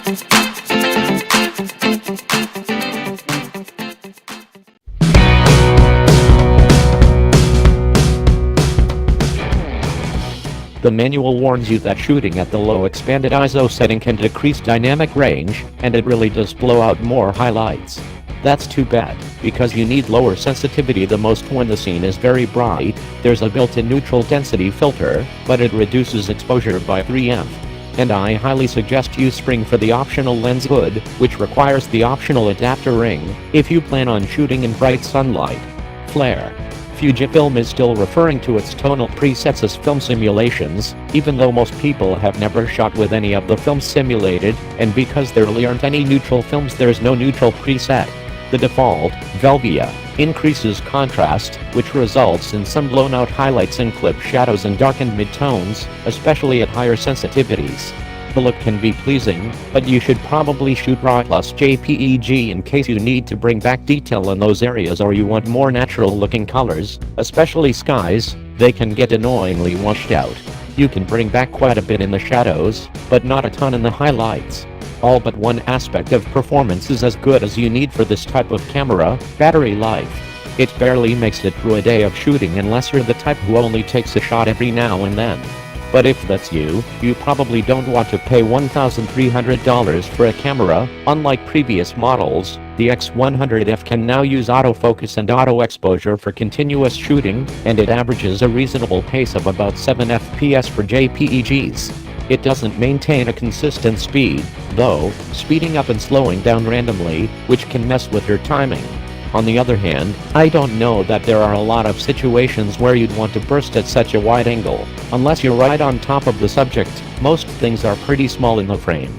The manual warns you that shooting at the low expanded ISO setting can decrease dynamic range, and it really does blow out more highlights. That's too bad, because you need lower sensitivity the most when the scene is very bright. There's a built-in neutral density filter, but it reduces exposure by 3x. And I highly suggest you spring for the optional lens hood, which requires the optional adapter ring, if you plan on shooting in bright sunlight. Flare. Fujifilm is still referring to its tonal presets as film simulations, even though most people have never shot with any of the films simulated, and because there really aren't any neutral films, there's no neutral preset. The default, Velvia, increases contrast, which results in some blown-out highlights and clip shadows and darkened midtones, especially at higher sensitivities. The look can be pleasing, but you should probably shoot RAW plus JPEG in case you need to bring back detail in those areas or you want more natural-looking colors, especially skies. They can get annoyingly washed out. You can bring back quite a bit in the shadows, but not a ton in the highlights. All but one aspect of performance is as good as you need for this type of camera: battery life. It barely makes it through a day of shooting unless you're the type who only takes a shot every now and then. But if that's you, you probably don't want to pay $1,300 for a camera. Unlike previous models, the X100F can now use autofocus and auto exposure for continuous shooting, and it averages a reasonable pace of about 7 FPS for JPEGs. It doesn't maintain a consistent speed, though, speeding up and slowing down randomly, which can mess with your timing. On the other hand, I don't know that there are a lot of situations where you'd want to burst at such a wide angle. Unless you're right on top of the subject, most things are pretty small in the frame.